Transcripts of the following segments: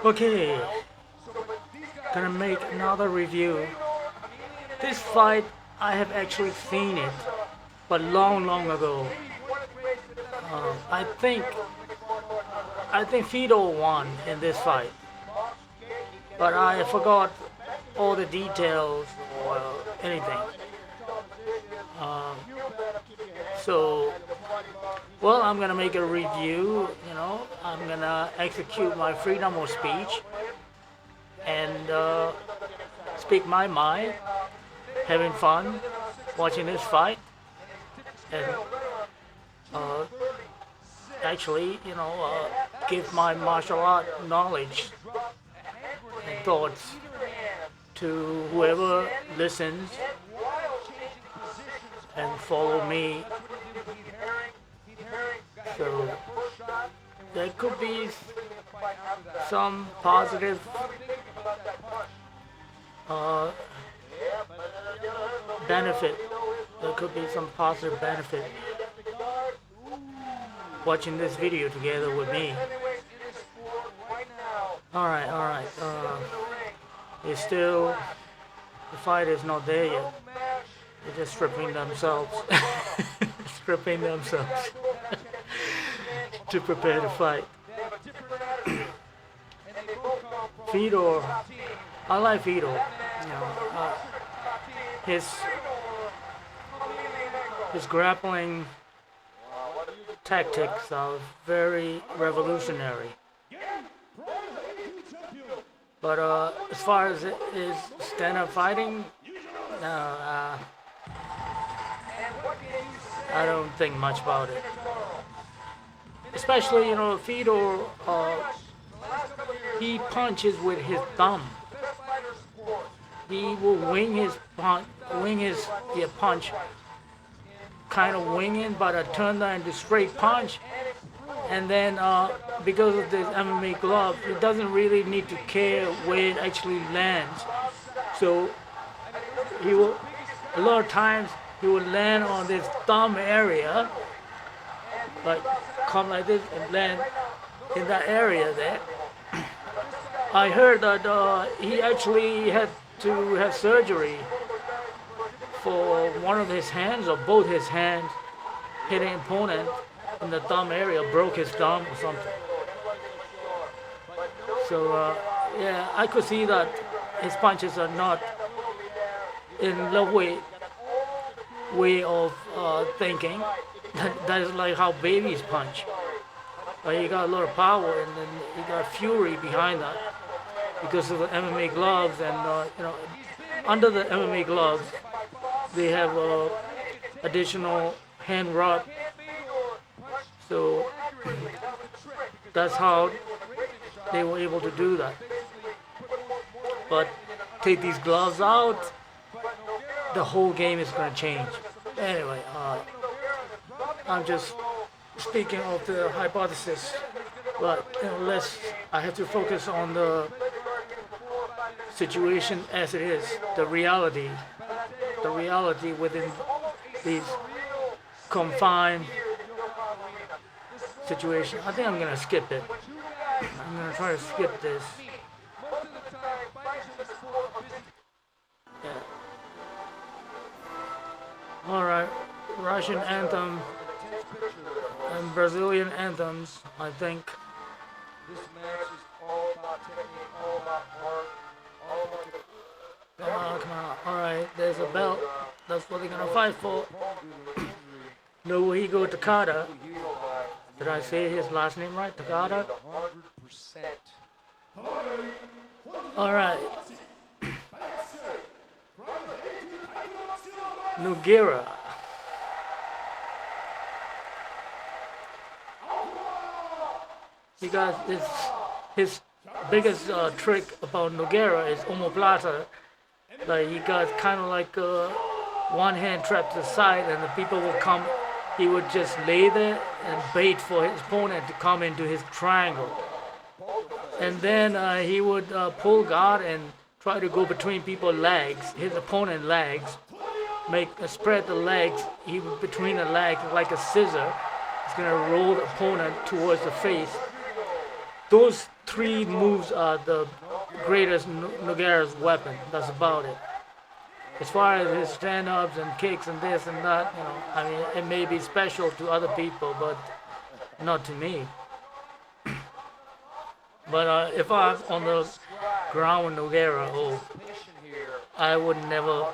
Okay, gonna make another review. This fight, I have actually seen it, but long, long ago. Uh, I think I think Fedor won in this fight, but I forgot all the details or anything. Um, so, well, I'm gonna make a review. I'm gonna execute my freedom of speech and speak my mind, having fun watching this fight, and uh, actually, give my martial art knowledge and thoughts to whoever listens and follow me. So there could be some positive uh, benefit. There could be some positive benefit watching this video together with me. Alright, alright. It's still, the fight is not there yet. They're just stripping themselves. stripping themselves to prepare to fight. Fedor, I like Fedor. His grappling tactics are very revolutionary. But as far as his stand-up fighting, no, I don't think much about it. Especially, Fedor, he punches with his thumb. He will wing his punch, kind of winging, but turn that into straight punch. And then because of this MMA glove, he doesn't really need to care where it actually lands. So he will, a lot of times, he will land on this thumb area, like come like this and land in that area there. I heard that he actually had to have surgery for one of his hands or both his hands, hitting an opponent in the thumb area, broke his thumb or something. So yeah, I could see that his punches are not in the way of thinking. That is like how babies punch. But he got a lot of power, and then he got fury behind that because of the MMA gloves. And under the MMA gloves, they have additional hand rub. So that's how they were able to do that. But take these gloves out, the whole game is going to change. Anyway, I'm just speaking of the hypothesis, but I have to focus on the situation as it is, the reality within these confined situation. I think I'm gonna skip it. I'm gonna try to skip this. Yeah. Alright, Russian anthem and Brazilian anthems, I think. This match is all about technique, all about art, all about... Come on. Alright, there's a belt. That's what they're gonna fight for. Nogueira Takada. Did I say his last name right? Takada? Alright. Nogueira. Because his biggest trick about Nogueira is omoplata. Like he got kind of like one hand trapped to the side, and the people will come. He would just lay there and bait for his opponent to come into his triangle. And then he would pull guard and try to go between people's legs, his opponent's legs, spread the legs, he would between the legs like a scissor. He's gonna roll the opponent towards the face. Those three moves are the greatest Nogueira's weapon. That's about it. As far as his stand-ups and kicks and this and that, I mean, it may be special to other people, but not to me. But if I'm on the ground with Nogueira, oh, I would never.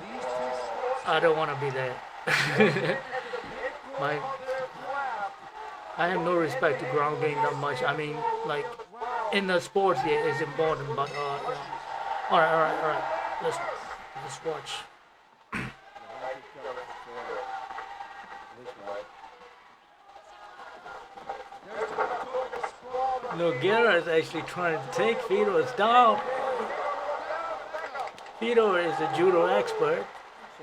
I don't want to be there. My, I have no respect to ground game that much. I mean, like in the sports, yeah, it's important, but all right. Let's watch. Nogueira is actually trying to take Fedor's down. Fedor is a judo expert.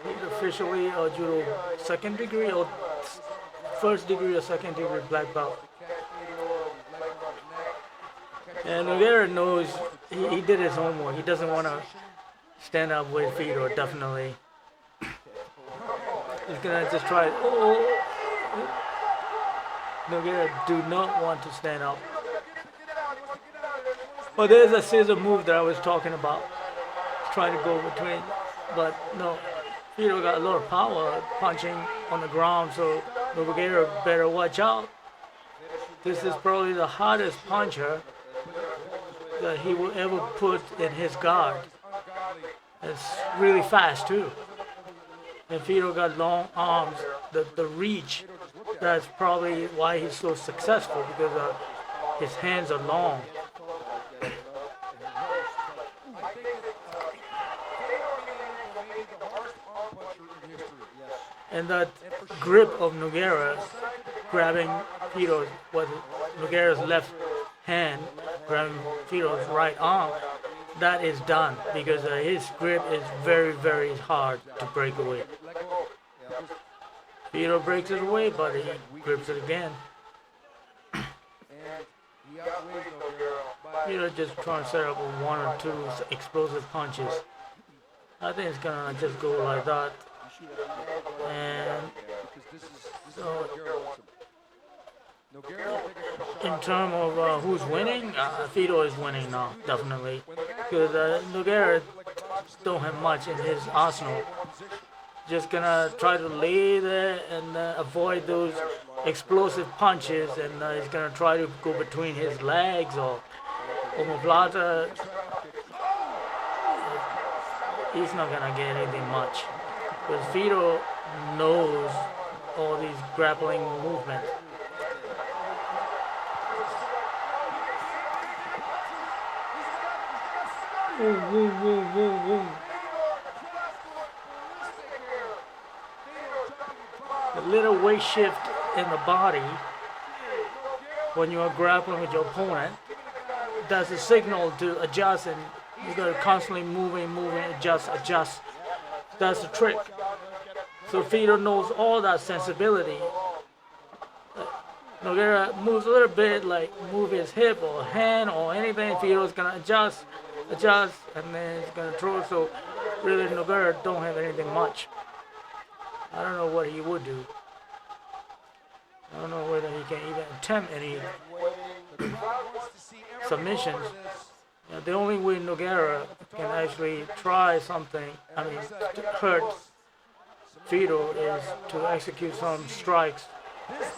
He's officially a judo second degree or first degree or second degree black belt. And Nogueira knows he did his homework. He doesn't want to stand up with Fedor, definitely. He's gonna just try. Nogueira do not want to stand up. But there's a scissor move that I was talking about, trying to go between. But no, Fedor got a lot of power punching on the ground, so Nogueira better watch out. This is probably the hardest puncher that he will ever put in his guard. It's really fast too. And Fedor got long arms, the reach. That's probably why he's so successful, because his hands are long. And that grip of Nogueira grabbing Fedor's, Nogueira's left hand, grabbing Fedor's right arm, that is done because his grip is very, very hard to break away. Fedor breaks it away, but he grips it again. Fedor just trying to set up one or two explosive punches. I think it's gonna just go like that. And so, in terms of who's winning, Fedor is winning now, definitely. Because Nogueira don't have much in his arsenal. Just gonna try to lay there and avoid those explosive punches, and he's gonna try to go between his legs or omoplata. He's not gonna get anything much. Because Fedor knows all these grappling movements. A little weight shift in the body when you are grappling with your opponent, that's a signal to adjust, and you gotta constantly moving, adjust. That's the trick. So Fedor knows all that sensibility. Nogueira moves a little bit, like move his hip or hand or anything. Fedor's gonna adjust, and then he's gonna throw. So really, Nogueira don't have anything much. I don't know what he would do. I don't know whether he can even attempt any submissions. The only way Nogueira can actually try something, to hurt Fedor, is to execute some strikes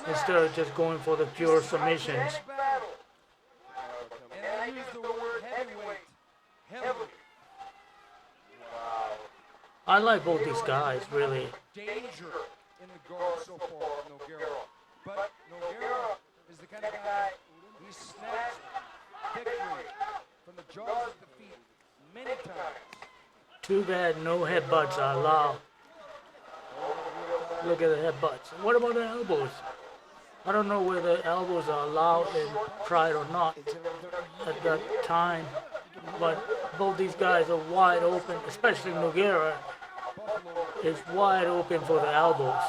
instead of just going for the pure submissions. I like both these guys, really. Danger in the guard so far, Nogueira. But Nogueira is the kind of guy, he snatched victory from the jaws of defeat many times. Too bad no headbutts are allowed. Look at the headbutts. What about the elbows? I don't know whether elbows are allowed in Pride or not at that time. But both these guys are wide open, especially Nogueira is wide open for the elbows.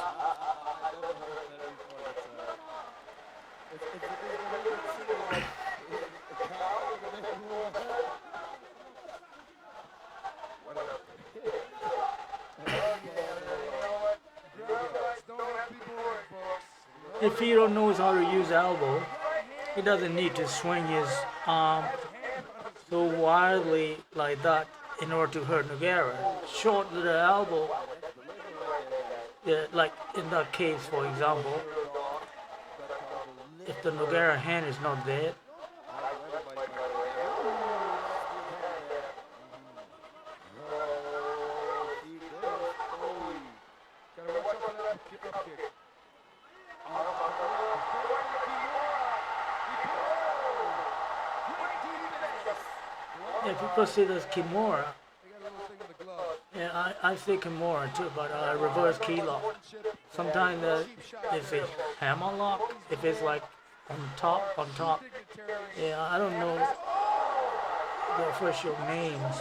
If Fedor knows how to use elbow, he doesn't need to swing his arm so wildly like that in order to hurt Nogueira. Short to the elbow, yeah, like in that case, for example, if the Nogueira hand is not there, Gotta watch out for that up kick. yeah, people say that's Kimura. They got a little thing in the glove. Yeah, I say Kimura too, but reverse key lock. Sometimes it's a hammer lock. If it's like on top. Yeah, I don't know the official names.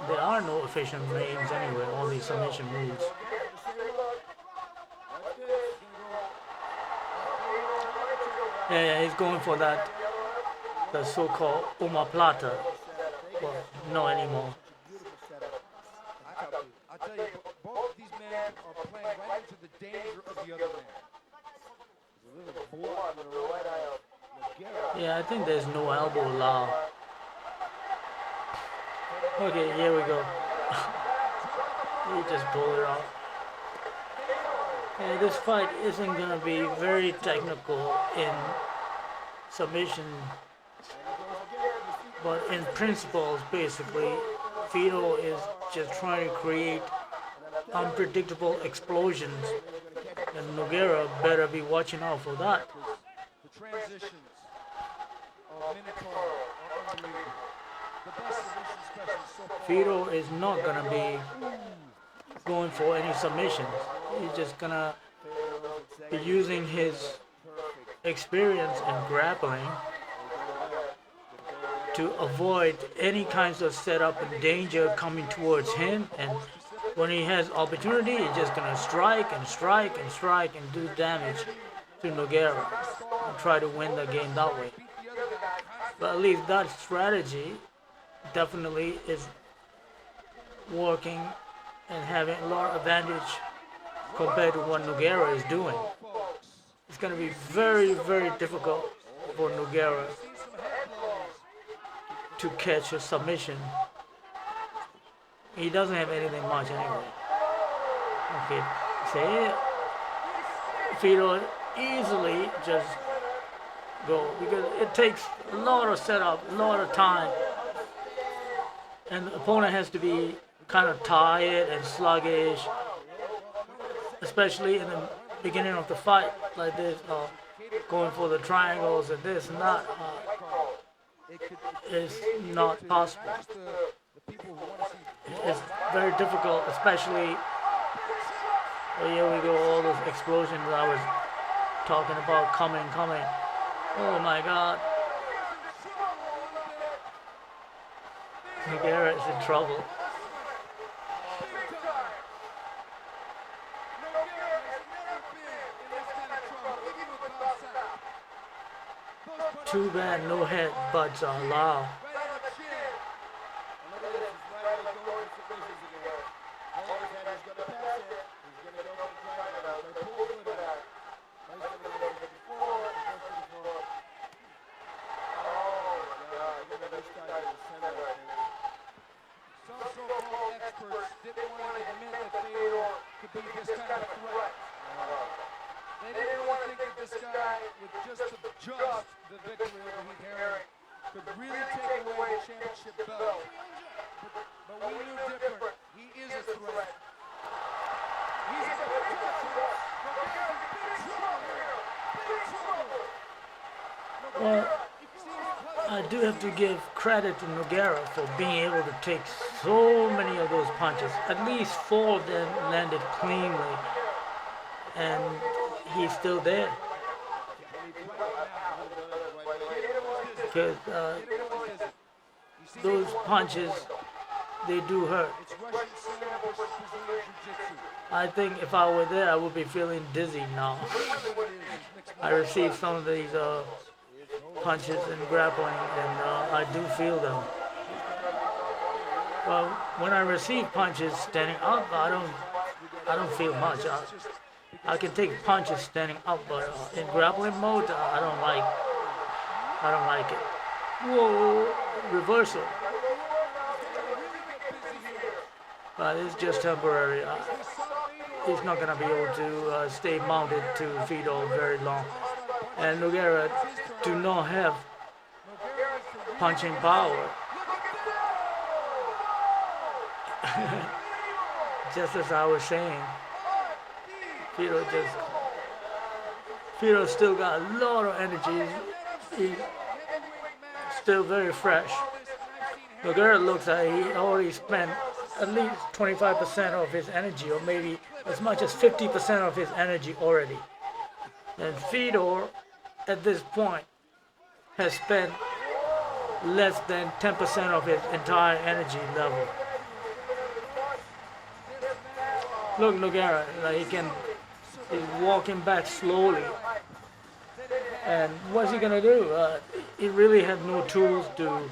There are no official names anyway, all these submission moves. Yeah, he's going for that, the so-called omoplata. Well, no anymore. I tell you, both of these men are playing right into the danger of the other man. Yeah, I think there's no elbow allowed. Okay, here we go. He just pulled it off. Yeah, this fight isn't gonna be very technical in submission, but in principles, basically, Fedor is just trying to create unpredictable explosions, and Nogueira better be watching out for that. The transitions of Minotouro are unbelievable. The best submission specialist so far. Fedor is not gonna be going for any submissions. He's just gonna be using his experience in grappling to avoid any kinds of setup and danger coming towards him, and when he has opportunity, he's just gonna strike and do damage to Nogueira and try to win the game that way. But at least that strategy definitely is working and having a lot of advantage compared to what Nogueira is doing. It's going to be very, very difficult for Nogueira to catch a submission. He doesn't have anything much anyway. Okay, see, Fedor easily just go because it takes a lot of setup, a lot of time, and the opponent has to be kind of tired and sluggish, especially in the beginning of the fight like this, going for the triangles and this and that. Is not possible. It's very difficult, especially. Oh, here we go, all those explosions I was talking about coming. Oh my God. Nogueira is in trouble. Too bad no headbutts are allowed. Well, I do have to give credit to Nogueira for being able to take so many of those punches. At least 4 of them landed cleanly, and he's still there. Because those punches, they do hurt. I think if I were there, I would be feeling dizzy now. I received some of these punches in grappling, and I do feel them. Well, when I receive punches standing up, I don't feel much. I can take punches standing up, but in grappling mode, I don't like it. Whoa, reversal. But it's just temporary. He's not gonna be able to stay mounted to Fedor very long. And Nogueira do not have punching power. Just as I was saying, Fedor just Fedor still got a lot of energy. He's still very fresh. Nogueira looks like he already spent at least 25% of his energy, or maybe as much as 50% of his energy already. And Fedor, at this point, has spent less than 10% of his entire energy level. Look, Nogueira, like he's walking back slowly. And what's he gonna do? He really had no tools to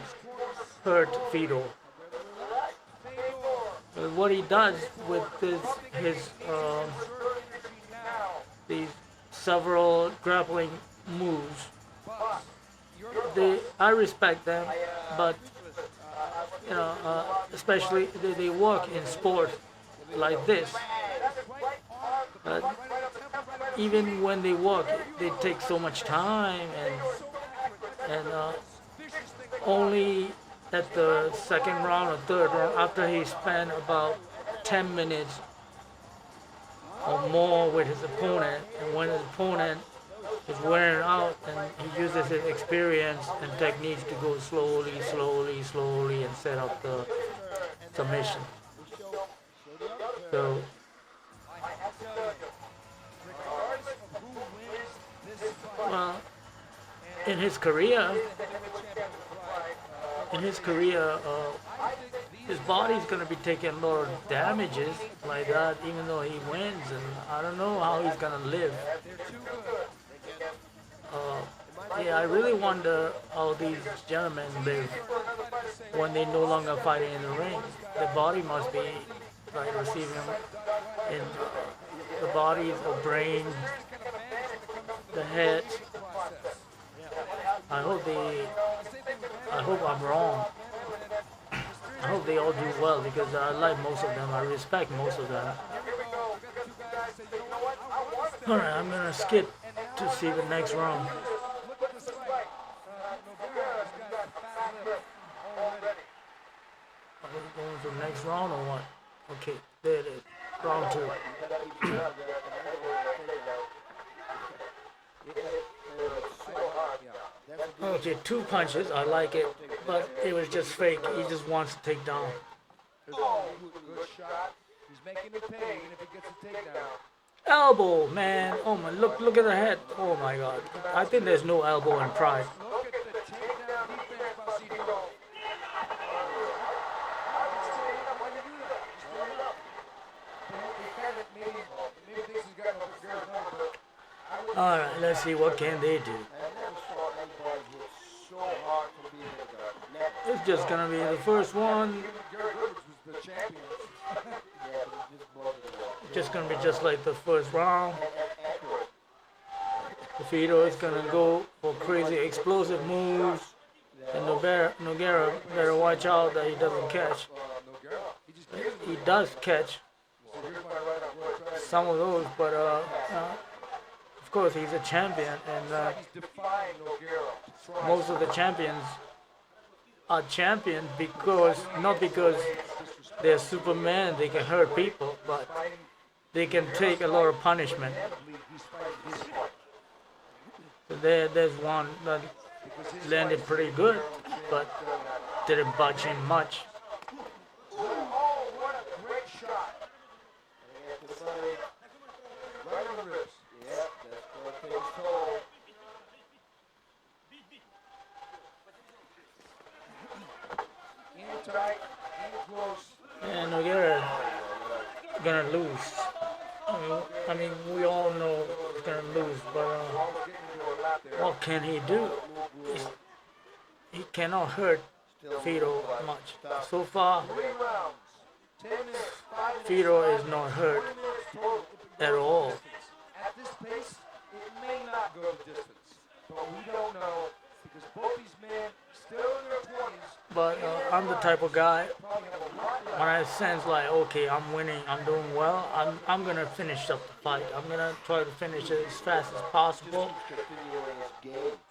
hurt Fedor. What he does with these several grappling moves, I respect them, but especially they work in sports like this. Even when they work, they take so much time, and only at the second round or third round, after he spent about 10 minutes or more with his opponent, and when his opponent is wearing out, and he uses his experience and techniques to go slowly, slowly, slowly, and set up the submission. So, well, in his career, his body's gonna be taking a lot of damages like that, even though he wins, and I don't know how he's gonna live. Yeah, I really wonder how these gentlemen live when they no longer fighting in the ring. The body must be like receiving in the bodies, the brain, the head. I hope I'm wrong. I hope they all do well because I like most of them. I respect most of them. Alright, I'm gonna skip to see the next round. Are we going to the next round or what? Okay, there it is. Round 2. Okay, 2 punches. I like it, but it was just fake. He just wants to take down. Good shot. He's making it pay even if he gets a takedown. Elbow, man. Oh my, look at the head. Oh my God. I think there's no elbow in Pride. Look at the takedown defense by Fedor. All right, let's see what can they do. It's just gonna be the first one. Just gonna be just like the first round. The Fedor is gonna go for crazy explosive moves, and Nogueira better watch out that he doesn't catch. He does catch some of those, but of course he's a champion, and most of the champions are champions because not because they're Superman, they can hurt people, but they can take a lot of punishment. So there's one that landed pretty good, but didn't budge him much. And Nogueira gonna lose. I mean, we all know he's gonna lose, but what can he do? He cannot hurt Fedor much. So far, Fedor is not hurt at all. At this pace, it may not go the distance, but we don't know because both these men still in their 20s, But I'm the type of guy probably have a lot when I sense like, okay, I'm winning, I'm doing well, I'm gonna finish up the fight. I'm gonna try to finish it as fast as possible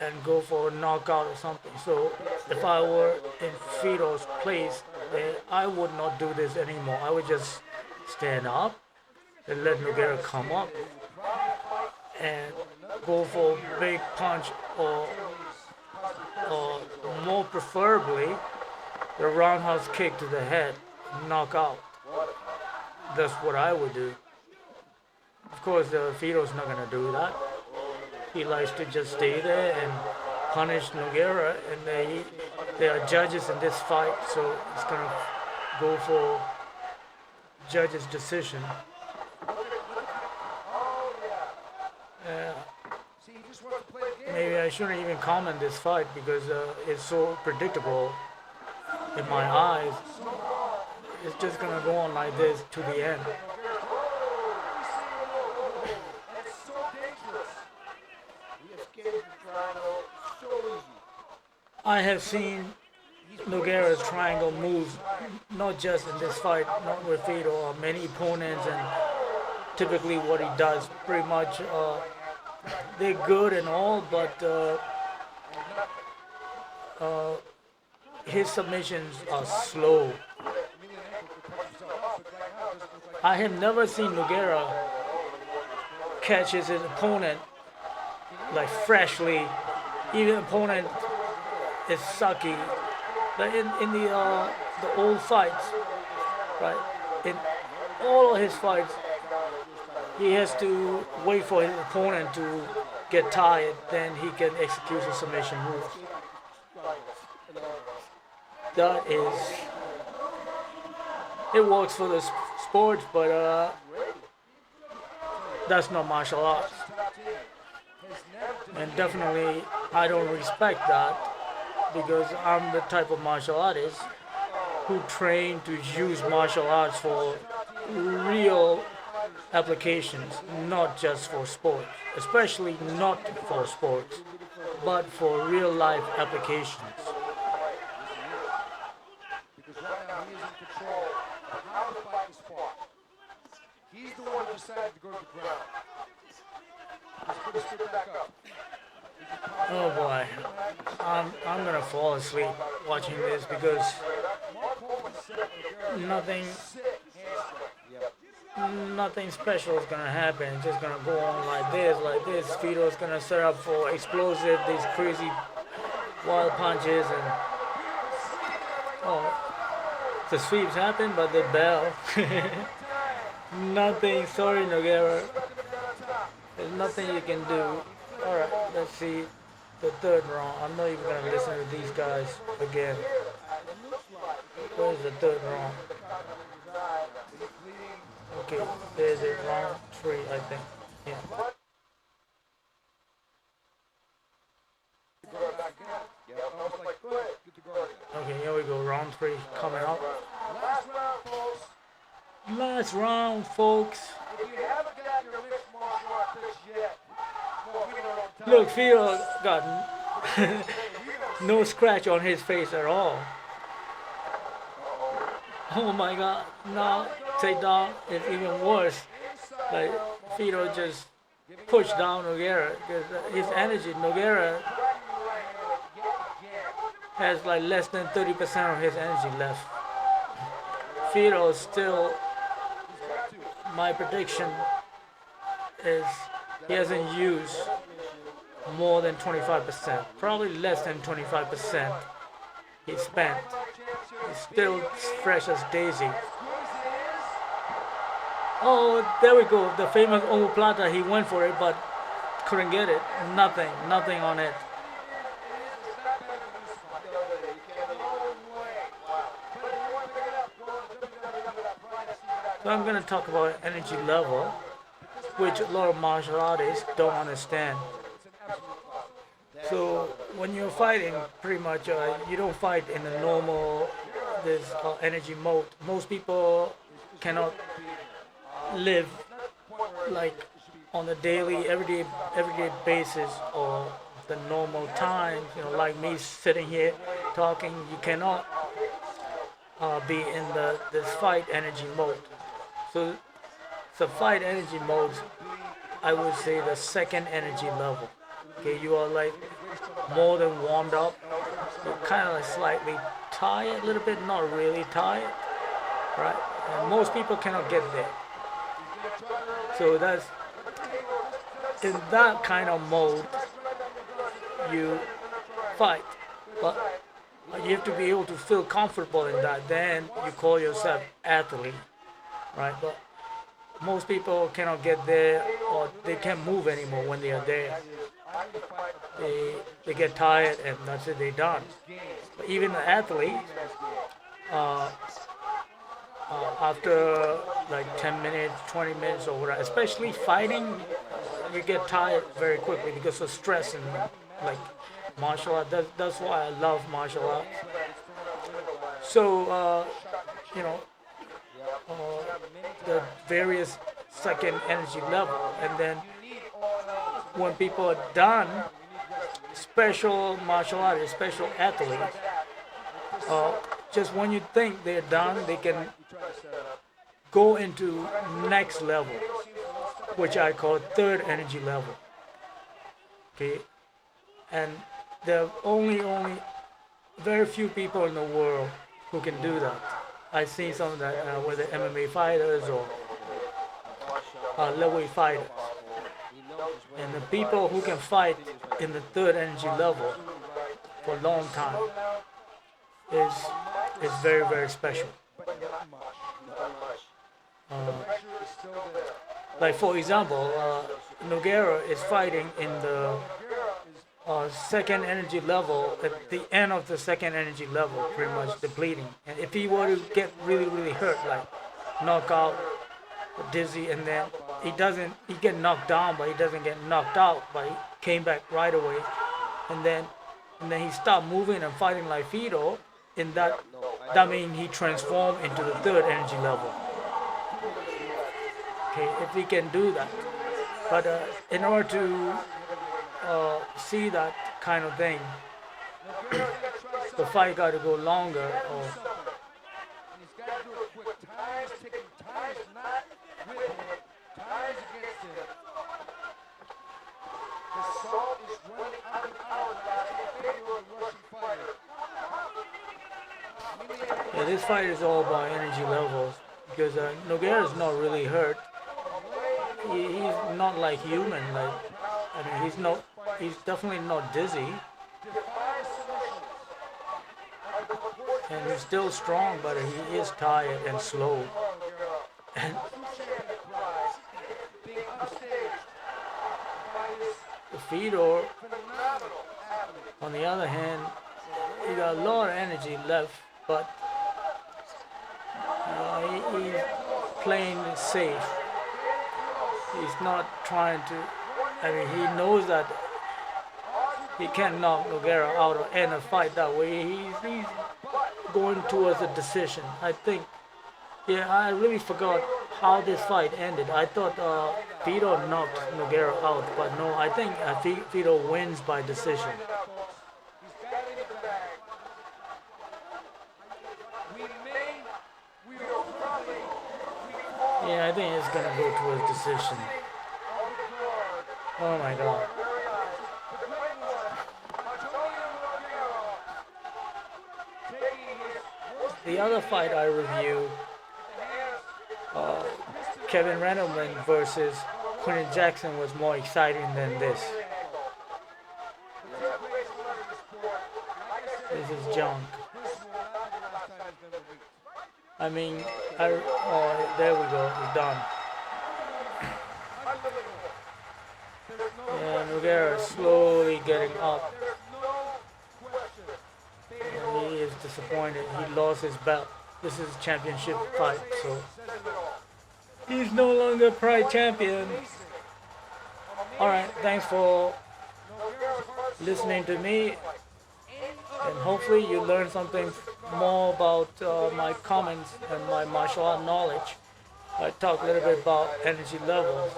and go for a knockout or something. So if I were in Fedor's place, I would not do this anymore. I would just stand up and let Nogueira come up and go for a big punch or more preferably the roundhouse kick to the head, knockout. That's what I would do. Of course, Fedor's not gonna do that. He likes to just stay there and punish Nogueira, and there are judges in this fight, so it's gonna go for judge's decision. See, he just wants to play the game. Maybe I shouldn't even comment this fight because it's so predictable in my eyes. It's just gonna go on like this to the end. It's so dangerous. I have seen Nogueira's triangle moves, not just in this fight, not with Fedor, or many opponents, and typically what he does, pretty much, they're good and all, but his submissions are slow. I have never seen Nogueira catch his opponent like freshly, even opponent is sucky. Like in the old fights, right? In all of his fights, he has to wait for his opponent to get tired, then he can execute his submission moves. That is, it works for the sport, but that's not martial arts. And definitely, I don't respect that because I'm the type of martial artist who train to use martial arts for real applications, not just for sports, especially not for sports, but for real life applications. Because right now he is in control of how the fight is fought. He's the one who decided to go to the ground. He's going to sit back up. Oh boy, I'm gonna fall asleep watching this because nothing nothing special is gonna happen. It's just gonna go on like this, like this. Fedor's gonna set up for explosive, these crazy wild punches, and oh, the sweeps happen, but the bell, nothing. Sorry, Nogueira. There's nothing you can do. All right, let's see the third round. I'm not even gonna listen to these guys again. Where's the third round? Okay, there's it, round 3, I think. Yeah. Okay, here we go, round 3 coming up. Last round, folks. If you haven't got your mixed martial art fix yet, Look, Fedor got no scratch on his face at all. Oh my god, now takedown is even worse. Like, Fedor just pushed down Nogueira because his energy, Nogueira has like less than 30% of his energy left. Fedor still, my prediction is he hasn't used more than 25%, probably less than 25% he spent. He's still fresh as daisy. Oh, there we go, the famous omoplata, he went for it but couldn't get it. Nothing on it. So I'm going to talk about energy level, which a lot of martial artists don't understand. So when you're fighting, pretty much you don't fight in the normal this energy mode. Most people cannot live like on a daily, everyday basis or the normal time, like me sitting here talking, you cannot be in this fight energy mode. So the fight energy mode, I would say the second energy level. Okay, you are like more than warmed up. You're kind of like slightly tired, a little bit, not really tired, right? And most people cannot get there. So that's in that kind of mode you fight, but you have to be able to feel comfortable in that. Then you call yourself athlete, right? But most people cannot get there, or they can't move anymore when they are there. They get tired and that's it. They're done. But even the athlete, uh, after like 10 minutes, 20 minutes or whatever, especially fighting, you get tired very quickly because of stress and like martial art. That's why I love martial arts. So, you know, the various second energy level. And then when people are done, special martial artists, special athletes, just when you think they're done, they can go into next level, which I call third energy level. Okay, and there are only very few people in the world who can do that. I've seen some of that whether MMA fighters or lightweight fighters, and the people who can fight in the third energy level for a long time is very very special. Like for example, Nogueira is fighting in the second energy level, at the end of the second energy level, pretty much depleting. And if he were to get really really hurt, like knockout, dizzy, and then he get knocked down, but he doesn't get knocked out, but he came back right away, and then he stopped moving and fighting like Fedor. In that means he transformed into the third energy level. Okay, if we can do that, but in order to see that kind of thing, the fight got to go longer. Or yeah, this fight is all about energy levels because Nogueira is not really hurt. He's not like human. Like I mean, he's definitely not dizzy, and he's still strong, but he is tired and slow. And Fedor, on the other hand, he got a lot of energy left, but he's playing it safe. He's not trying to. I mean, he knows that he can't knock Nogueira out or end a fight that way. He's going towards a decision. I think. Yeah, I really forgot how this fight ended. I thought Fedor knocked Nogueira out, but no, I think Fedor wins by decision. Yeah, I think it's gonna go towards decision. Oh my god. The other fight I reviewed, Kevin Randleman versus Quentin Jackson, was more exciting than this. This is junk. I mean, there we go, it's done. Yeah, Nogueira is slowly getting up. And he is disappointed. He lost his belt. This is a championship fight, so he's no longer Pride champion. Alright, thanks for listening to me. And hopefully you learn something more about my comments and my martial art knowledge. I talk a little bit about energy levels.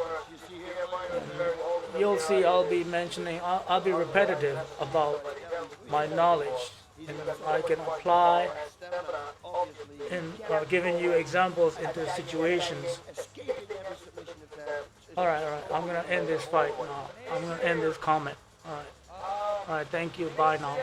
And you'll see I'll be mentioning, I'll be repetitive about my knowledge, and I can apply in giving you examples into situations. All right. I'm gonna end this fight now. I'm gonna end this comment. All right. Thank you. Bye now.